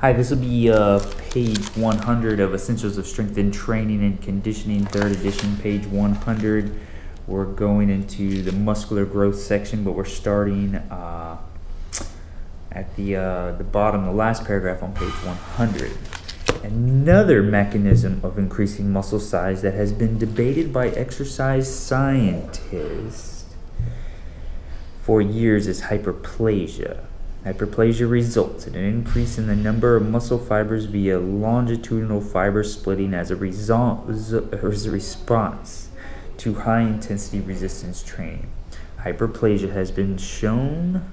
Hi, this will be page 100 of Essentials of Strength and Training and Conditioning, 3rd edition, page 100. We're going into the muscular growth section, but we're starting at the bottom, the last paragraph on page 100. Another mechanism of increasing muscle size that has been debated by exercise scientists for years is hyperplasia. Hyperplasia results in an increase in the number of muscle fibers via longitudinal fiber splitting as a response to high-intensity resistance training. Hyperplasia has been shown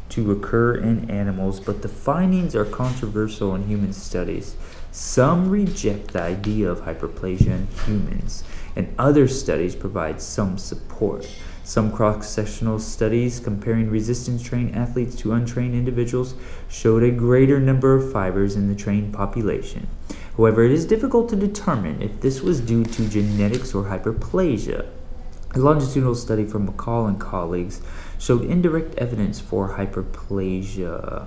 to occur in animals, but the findings are controversial in human studies. Some reject the idea of hyperplasia in humans, and other studies provide some support. Some cross-sectional studies comparing resistance-trained athletes to untrained individuals showed a greater number of fibers in the trained population. However, it is difficult to determine if this was due to genetics or hyperplasia. A longitudinal study from McCall and colleagues showed indirect evidence for hyperplasia.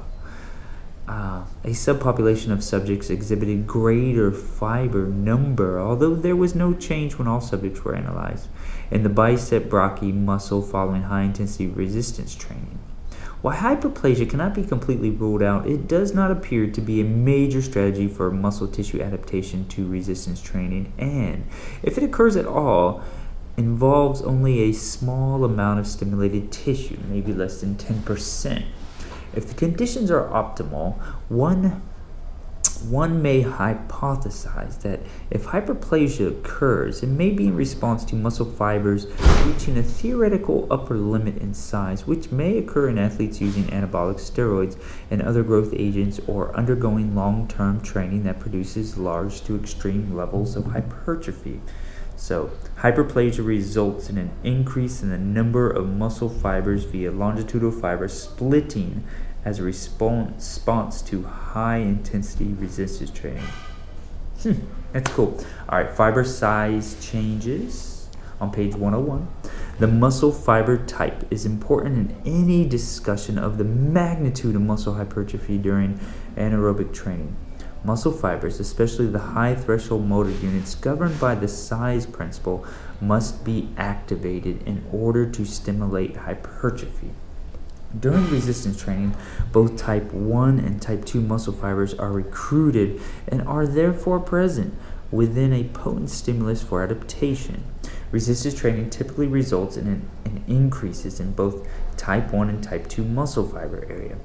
A subpopulation of subjects exhibited greater fiber number, although there was no change when all subjects were analyzed, in the bicep brachii muscle following high-intensity resistance training. While hyperplasia cannot be completely ruled out, it does not appear to be a major strategy for muscle tissue adaptation to resistance training, and if it occurs at all, involves only a small amount of stimulated tissue, maybe less than 10%. If the conditions are optimal, one may hypothesize that if hyperplasia occurs, it may be in response to muscle fibers reaching a theoretical upper limit in size, which may occur in athletes using anabolic steroids and other growth agents or undergoing long-term training that produces large to extreme levels of hypertrophy. So, hyperplasia results in an increase in the number of muscle fibers via longitudinal fiber splitting as a response to high-intensity resistance training. That's cool. All right, fiber size changes on page 101. The muscle fiber type is important in any discussion of the magnitude of muscle hypertrophy during anaerobic training. Muscle fibers, especially the high threshold motor units governed by the size principle, must be activated in order to stimulate hypertrophy. During resistance training, both type 1 and type 2 muscle fibers are recruited and are therefore present within a potent stimulus for adaptation. Resistance training typically results in increases in both type 1 and type 2 muscle fiber area.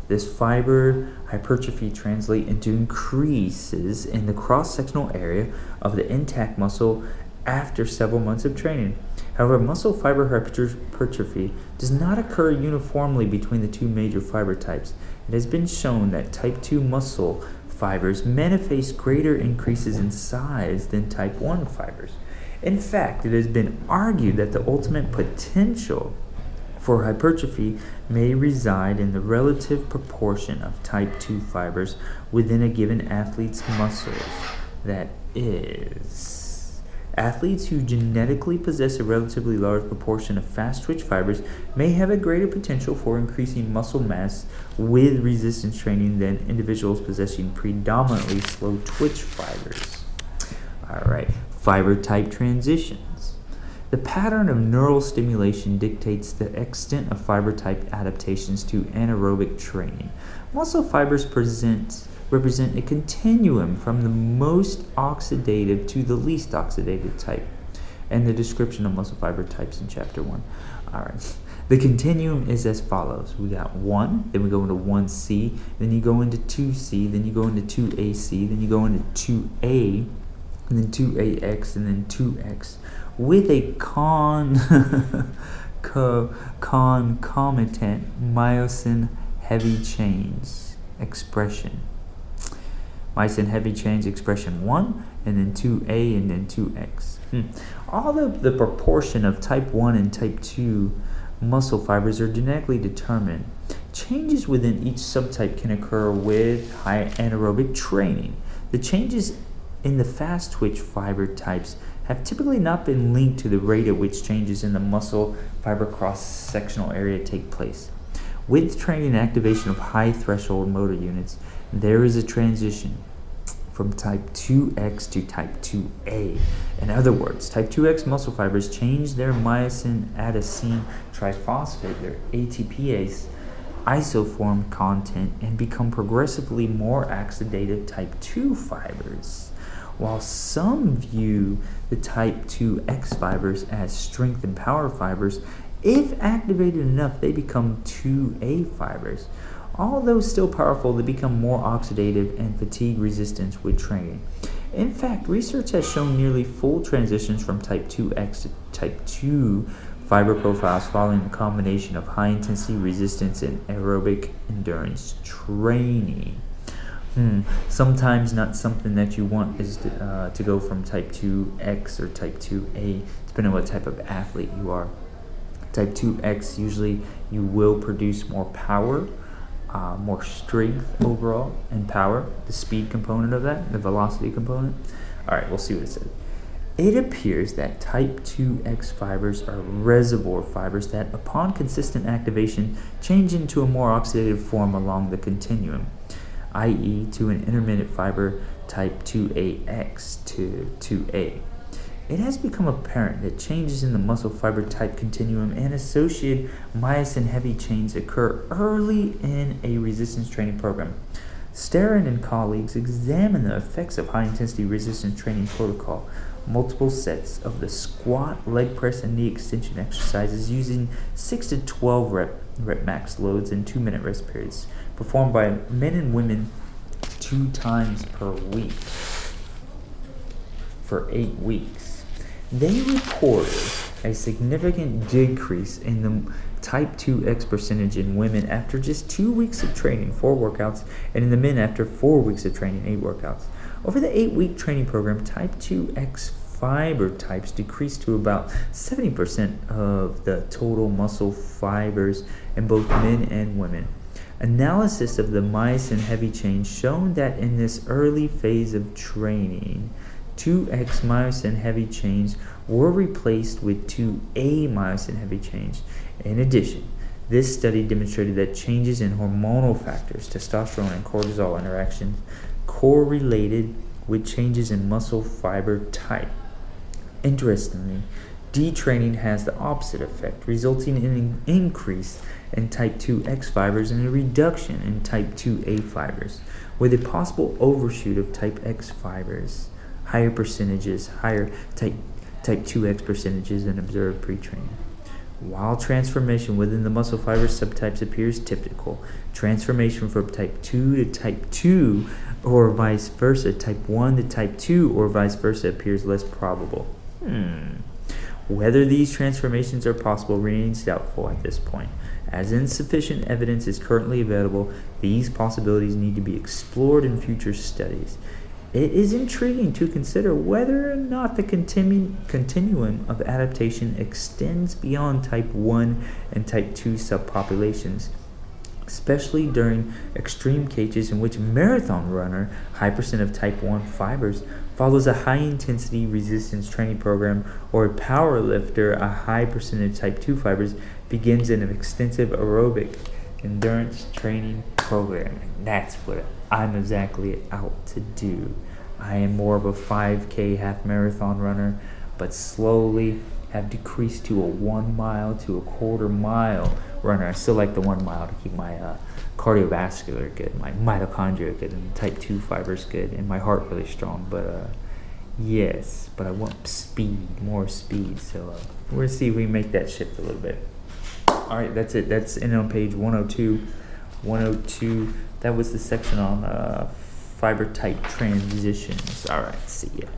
This fiber hypertrophy translates into increases in the cross-sectional area of the intact muscle after several months of training. However, muscle fiber hypertrophy does not occur uniformly between the two major fiber types. It has been shown that type 2 muscle fibers manifest greater increases in size than type 1 fibers. In fact, it has been argued that the ultimate potential for hypertrophy may reside in the relative proportion of type 2 fibers within a given athlete's muscles. That is, athletes who genetically possess a relatively large proportion of fast-twitch fibers may have a greater potential for increasing muscle mass with resistance training than individuals possessing predominantly slow-twitch fibers. All right, fiber type transitions. The pattern of neural stimulation dictates the extent of fiber type adaptations to anaerobic training. Muscle fibers represent a continuum from the most oxidative to the least oxidative type, and the description of muscle fiber types in chapter 1. All right. The continuum is as follows. We got 1, then we go into 1C, then you go into 2C, then you go into 2AC, then you go into 2A, and then 2AX, and then 2X, with a concomitant myosin heavy chains expression. Myosin heavy chains expression 1, and then 2A, and then 2X. All of the proportion of type 1 and type 2 muscle fibers are genetically determined. Changes within each subtype can occur with high anaerobic training. The changes in the fast twitch fiber types have typically not been linked to the rate at which changes in the muscle fiber cross-sectional area take place. With training and activation of high threshold motor units, there is a transition from type 2X to type 2A. In other words, type 2X muscle fibers change their myosin adenosine triphosphate, their ATPase, isoform content and become progressively more oxidative type 2 fibers. While some view the type 2X fibers as strength and power fibers, if activated enough, they become 2A fibers. Although still powerful, they become more oxidative and fatigue resistant with training. In fact, research has shown nearly full transitions from type 2X to type 2 fiber profiles following the combination of high intensity resistance and aerobic endurance training. Sometimes not something that you want is to go from type 2X or type 2A, depending on what type of athlete you are. Type 2X, usually you will produce more power, more strength overall, and power, the speed component of that, the velocity component. All right, we'll see what it says. It appears that type 2X fibers are reservoir fibers that, upon consistent activation, change into a more oxidative form along the continuum, i.e. to an intermittent fiber type 2AX to 2A. It has become apparent that changes in the muscle fiber type continuum and associated myosin heavy chains occur early in a resistance training program. Starren and colleagues examined the effects of high-intensity resistance training protocol, multiple sets of the squat, leg press, and knee extension exercises using 6 to 12 rep max loads and 2-minute rest periods, performed by men and women 2 times per week for 8 weeks. They reported a significant decrease in the type 2X percentage in women after just 2 weeks of training, 4 workouts, and in the men after 4 weeks of training, 8 workouts. Over the 8-week training program, type 2X fiber types decreased to about 70% of the total muscle fibers in both men and women. Analysis of the myosin heavy chain shown that in this early phase of training, 2X myosin heavy chains were replaced with 2A myosin heavy chains. In addition, this study demonstrated that changes in hormonal factors, testosterone and cortisol interactions, correlated with changes in muscle fiber type. Interestingly, detraining has the opposite effect, resulting in an increase in type 2X fibers and a reduction in type 2A fibers, with a possible overshoot of type X fibers. Higher type 2X percentages than observed pre-training. While transformation within the muscle fiber subtypes appears typical, transformation from type 2 to type 2 or vice versa, type 1 to type 2 or vice versa appears less probable. Whether these transformations are possible remains doubtful at this point. As insufficient evidence is currently available, these possibilities need to be explored in future studies. It is intriguing to consider whether or not the continuum of adaptation extends beyond type 1 and type 2 subpopulations, especially during extreme cases in which a marathon runner, high percent of type 1 fibers, follows a high-intensity resistance training program, or a power lifter, a high percentage type 2 fibers, begins an extensive aerobic endurance training program. And that's what I'm exactly out to do. I am more of a 5K half marathon runner, but slowly have decreased to a 1 mile to a quarter mile runner. I still like the 1 mile to keep my cardiovascular good, my mitochondria good, and type 2 fibers good, and my heart really strong. But yes, but I want speed, more speed. So we're gonna see if we can make that shift a little bit. All right, that's it. That's in on page 102. 102. That was the section on fiber type transitions. All right, see ya.